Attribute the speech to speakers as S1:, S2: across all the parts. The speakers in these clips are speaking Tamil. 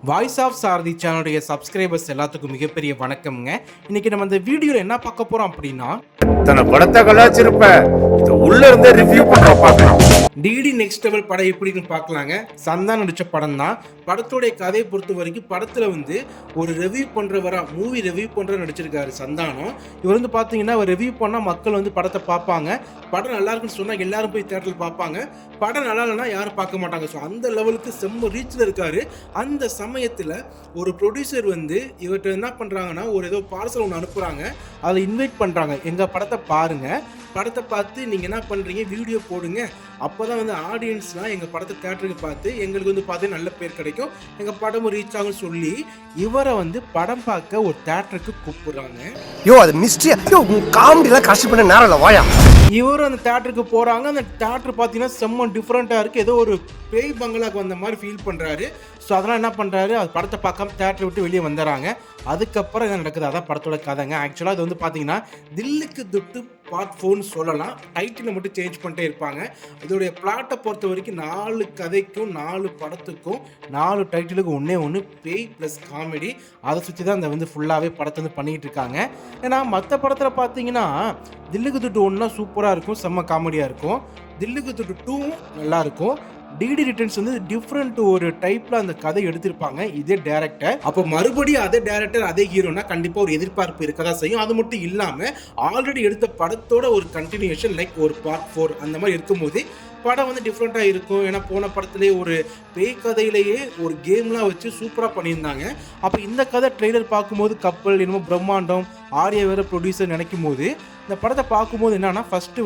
S1: வாய்ஸ் ஆஃப் சாரதி சேனலுடைய சப்ஸ்கிரைபர்ஸ் எல்லாத்துக்கும் மிகப்பெரிய வணக்கம்ங்க. இன்னைக்கு நம்ம இந்த வீடியோல என்ன பார்க்க போறோம் அப்படின்னா,
S2: தன படத்தை கலாச்சிருப்ப உள்ள இருந்தே ரிவ்யூ பண்ண பார்க்கலாம்.
S1: டிடி நெக்ஸ்ட் லெவல் படம் எப்படின்னு பார்க்கலாங்க. சந்தானம் நடிச்ச படம் தான். படத்தோடைய கதையை பொறுத்த வரைக்கும் படத்துல ஒரு ரிவ்யூ பண்றவரா மூவி ரிவ்யூ பண்ற நடிச்சிருக்காரு சந்தானம். இவர் பார்த்தீங்கன்னா அவர் ரிவ்யூ பண்ணா மக்கள் படத்தை பார்ப்பாங்க. படம் நல்லா இருக்குன்னு சொன்னா எல்லாரும் போய் தியேட்டர்ல பார்ப்பாங்க. படம் நல்லா இல்லைன்னா யாரும் பார்க்க மாட்டாங்க. ஸோ அந்த லெவலுக்கு செம்ம ரீச்ல இருக்காரு. அந்த சமயத்துல ஒரு ப்ரொடியூசர் இவர்கிட்ட என்ன பண்றாங்கன்னா, ஏதோ பார்சல் ஒன்று அனுப்புறாங்க. அதை இன்வைட் பண்றாங்க, எங்க படத்தை பாருங்க, படத்தை பார்த்து நீங்க என்ன பண்றீங்க வீடியோ போடுங்க, அப்போதான் ஆடியன்ஸ்லாம் எங்க படத்தை தியேட்டருக்கு பார்த்து எங்களுக்கு பார்த்து நல்ல பேர் கிடைக்கும், எங்க படமும் ரீச் ஆகும் சொல்லி இவரை படம் பார்க்க ஒரு தியேட்டருக்கு கூப்பிடுறாங்க.
S3: அது மிஸ்ட்ரியா காமெடிலாம் கஷ்டம் பண்ண நேரம் இல்லை வாயா.
S1: இவரும் அந்த தியேட்டருக்கு போறாங்க. அந்த தியேட்டர் பார்த்தீங்கன்னா செம்ம டிஃப்ரெண்டா இருக்கு. ஏதோ ஒரு பேய் பங்களாக்கு வந்த மாதிரி ஃபீல் பண்றாரு. ஸோ அதெல்லாம் என்ன பண்ணுறாரு, அது படத்தை பார்க்காம தியேட்டரை விட்டு வெளியே வந்துடுறாங்க. அதுக்கப்புறம் என்ன நடக்குது, அதான் படத்தோட கதைங்க. ஆக்சுவலாக இது பார்த்தீங்கன்னா தில்லுக்கு துட்டு பார்ட் 4 சொல்லலாம். டைட்டிலை மட்டும் சேஞ்ச் பண்ணிட்டே இருப்பாங்க. இதோடைய பிளாட்டை பொறுத்த வரைக்கும் 4 கதைக்கும் 4 படத்துக்கும் 4 டைட்டிலுக்கும் ஒன்று பேய் ப்ளஸ் காமெடி. அதை சுற்றி தான் இந்த ஃபுல்லாகவே படத்தை பண்ணிகிட்டு இருக்காங்க. ஏன்னா மற்ற படத்தில் பார்த்தீங்கன்னா தில்லுக்கு துட்டு 1 சூப்பராக இருக்கும், செம்ம காமெடியாக இருக்கும். தில்லுக்கு துட்டு 2 நல்லா இருக்கும். டிடி ரிட்டர்ன்ஸ் டிஃப்ரெண்ட் ஒரு டைப்ல அந்த கதை எடுத்திருப்பாங்க இதே டைரக்டர். அப்போ மறுபடியும் அதே டைரக்டர் அதே ஹீரோனா கண்டிப்பா ஒரு எதிர்பார்ப்பு இருக்கதான் செய்யும். அது மட்டும் இல்லாம ஆல்ரெடி எடுத்த படத்தோட ஒரு கண்டினியூஷன் லைக் ஒரு பார்ட் 4 அந்த மாதிரி இருக்கும்போது படம் டிஃப்ரெண்ட்டாக இருக்கும். ஏன்னா போன படத்துலேயே ஒரு பேய் கதையிலேயே ஒரு கேம்லாம் வச்சு சூப்பராக பண்ணியிருந்தாங்க. அப்போ இந்த கதை ட்ரெய்லர் பார்க்கும்போது கப்பல் என்னமோ பிரம்மாண்டம், ஆர்யா வேற ப்ரொடியூசர் நினைக்கும் போது இந்த படத்தை பார்க்கும்போது என்னன்னா, ஃபஸ்ட்டு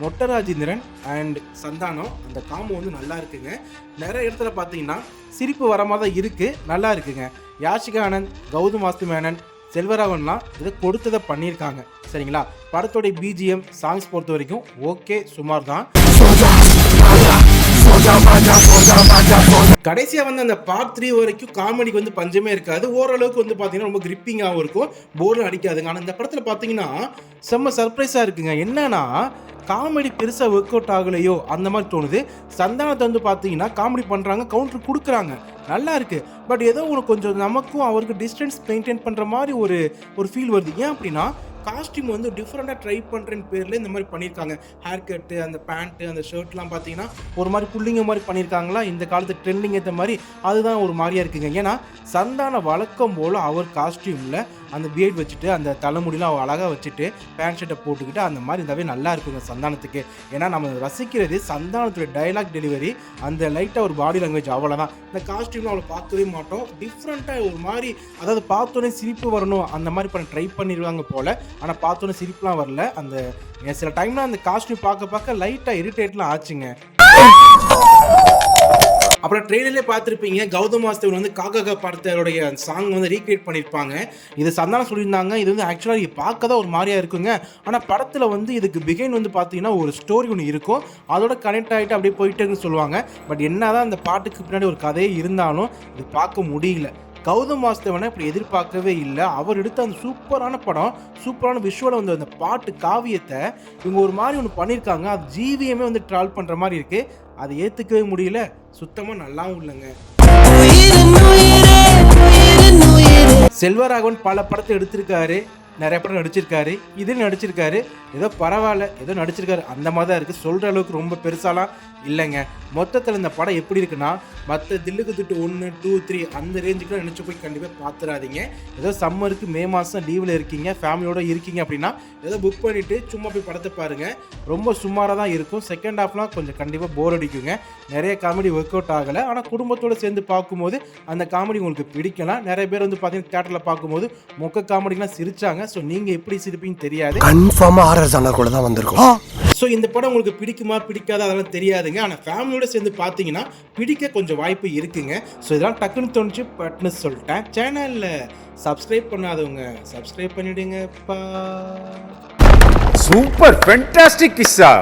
S1: மொட்டை ராஜேந்திரன் அண்ட் சந்தானம் அந்த காம்போ நல்லா இருக்குங்க. நிறைய இடத்துல பார்த்தீங்கன்னா சிரிப்பு வர மாதிரி தான் இருக்குது, நல்லா இருக்குங்க. யாஷிகா ஆனந்த், கௌதம் வாஸ்து மேனன், செல்வராகவன்லாம் இதை கொடுத்ததை பண்ணியிருக்காங்க. சரிங்களா, படத்தோடைய பிஜிஎம் சாங்ஸ் பொறுத்த வரைக்கும் ஓகே, சுமார் தான். கடைசியா அந்த பார்ட் 3 வரைக்கும் காமெடிக்கு பஞ்சமே இருக்காது. ஓரளவுக்கு பார்த்தீங்கன்னா ரொம்ப கிரிப்பிங்காகவும் இருக்கும், போர்டும் அடிக்காதுங்க. ஆனால் இந்த படத்துல பார்த்தீங்கன்னா செம்ம சர்ப்ரைஸா இருக்குங்க. என்னன்னா காமெடி பெருசாக ஒர்க் அவுட் ஆகலையோ அந்த மாதிரி தோணுது. சந்தானத்தை பார்த்தீங்கன்னா காமெடி பண்ணுறாங்க, கவுண்டர் கொடுக்குறாங்க, நல்லா இருக்குது. பட் ஏதோ கொஞ்சம் நமக்கும் அவருக்கு டிஸ்டன்ஸ் மெயின்டைன் பண்ணுற மாதிரி ஒரு ஃபீல் வருது. ஏன் அப்படின்னா காஸ்டியூம் டிஃப்ரெண்ட்டாக ட்ரை பண்ணுறேன்னு பேரில் இந்த மாதிரி பண்ணியிருக்காங்க. ஹேர் கட்டு, அந்த பேண்ட்டு, அந்த ஷர்ட்லாம் பார்த்தீங்கன்னா ஒரு மாதிரி புள்ளிங்க மாதிரி பண்ணியிருக்காங்களா, இந்த காலத்து ட்ரெண்டிங் ஏற்ற மாதிரி. அதுதான் ஒரு மாதிரியாக இருக்குங்க. ஏன்னா சந்தான வழக்கம் போல் அவர் காஸ்டியூமில் அந்த பியர்ட் வச்சுட்டு அந்த தலைமுடியெலாம் அவர் அழகாக வச்சுட்டு பேண்ட் ஷர்ட்டை போட்டுக்கிட்டு அந்த மாதிரி இருந்தாவே நல்லா இருக்குங்க சந்தானத்துக்கு. ஏன்னா நம்ம ரசிக்கிறது சந்தானத்துடைய டைலாக் டெலிவரி, அந்த லைட்டாக ஒரு பாடி லாங்குவேஜ், அவ்வளோதான். இந்த காஸ்டியூம்லாம் அவளை பார்க்கவே மாட்டோம், டிஃப்ரெண்ட்டாக ஒரு மாதிரி, அதாவது பார்த்தோன்னே சிரிப்பு வரணும் அந்த மாதிரி பண்ண ட்ரை பண்ணிடுவாங்க போல். ஆனால் பார்த்தோன்னே சிரிப்புலாம் வரல. அந்த சில டைம்லாம் அந்த காஸ்டியூம் பார்க்க லைட்டாக இரிட்டேட்லாம் ஆச்சுங்க. அப்புறம் ட்ரெயிலர்லேயே பார்த்துருப்பீங்க, கௌதம் வாஸ்தவன் காக்கா படத்தோடைய சாங் ரீக்ரியேட் பண்ணியிருப்பாங்க. இது சந்தானம் சொல்லியிருந்தாங்க. இது ஆக்சுவலாக இது பார்க்க தான் ஒரு மாதிரியாக இருக்குங்க. ஆனால் படத்தில் இதுக்கு பிகைன் பார்த்தீங்கன்னா ஒரு ஸ்டோரி ஒன்று இருக்கும், அதோட கனெக்ட் ஆகிட்டு அப்படியே போயிட்டேன்னு சொல்லுவாங்க. பட் என்ன தான் அந்த பாட்டுக்கு பின்னாடி ஒரு கதையே இருந்தாலும் இது பார்க்க முடியல. கௌதம் வாஸ்தவனை இப்படி எதிர்பார்க்கவே இல்லை. அவர் எடுத்த அந்த சூப்பரான படம், சூப்பரான விஷுவலை அந்த பாட்டு காவியத்தை இவங்க ஒரு மாதிரி ஒன்று பண்ணியிருக்காங்க. அது ஜிவிஎமே ட்ராவல் பண்ணுற மாதிரி இருக்குது. அதை ஏற்றுக்கவே முடியல, சுத்தமாக நல்லாவும் இல்லைங்க. செல்வராகவன் பல படத்தை எடுத்திருக்காரு, நிறைய படம் நடிச்சிருக்காரு, இதில் நடிச்சிருக்காரு. ஏதோ பரவாயில்ல, ஏதோ நடிச்சிருக்காரு, அந்த மாதிரி தான் இருக்குது. சொல்கிற அளவுக்கு ரொம்ப பெருசாலாம் இல்லைங்க. மொத்தத்தில் இந்த படம் எப்படி இருக்குன்னா, மற்ற தில்லுக்கு துட்டு 1, 2, 3 அந்த ரேஞ்சுக்குலாம் நினச்சி போய் கண்டிப்பாக பார்த்துடாதீங்க. ஏதோ சம்மருக்கு மே மாதம் லீவில் இருக்கீங்க, ஃபேமிலியோடு இருக்கீங்க அப்படின்னா ஏதோ புக் பண்ணிவிட்டு சும்மா போய் படத்தை பாருங்கள். ரொம்ப சுமாராக தான் இருக்கும். செகண்ட் ஹாஃப்லாம் கொஞ்சம் கண்டிப்பாக போர் அடிக்குங்க. நிறைய காமெடி ஒர்க் அவுட் ஆகலை. ஆனால் குடும்பத்தோடு சேர்ந்து பார்க்கும்போது அந்த காமெடி உங்களுக்கு பிடிக்கலாம். நிறைய பேர் பார்த்தீங்கன்னா தியேட்டரில் பார்க்கும்போது மொக்க காமெடிலாம் சிரிச்சாங்க. ஸோ நீங்கள் எப்படி சிரிப்பீங்கன்னு தெரியாது. ஸோ இந்த படம் உங்களுக்கு பிடிக்குமா பிடிக்காத அதெல்லாம் தெரியாதுங்க. ஆனால் ஃபேமிலியோட சேர்ந்து பார்த்தீங்கன்னா பிடிக்க கொஞ்சம் வாய்ப்பு இருக்குங்க. ஸோ இதெல்லாம் டக்குன்னு தோணுச்சு பட்னு சொல்லிட்டேன். சேனலில் சப்ஸ்கிரைப் பண்ணாதவங்க சப்ஸ்கிரைப் பண்ணிவிடுங்கப்பா.
S2: Super fantastic கிஸ்ஸா.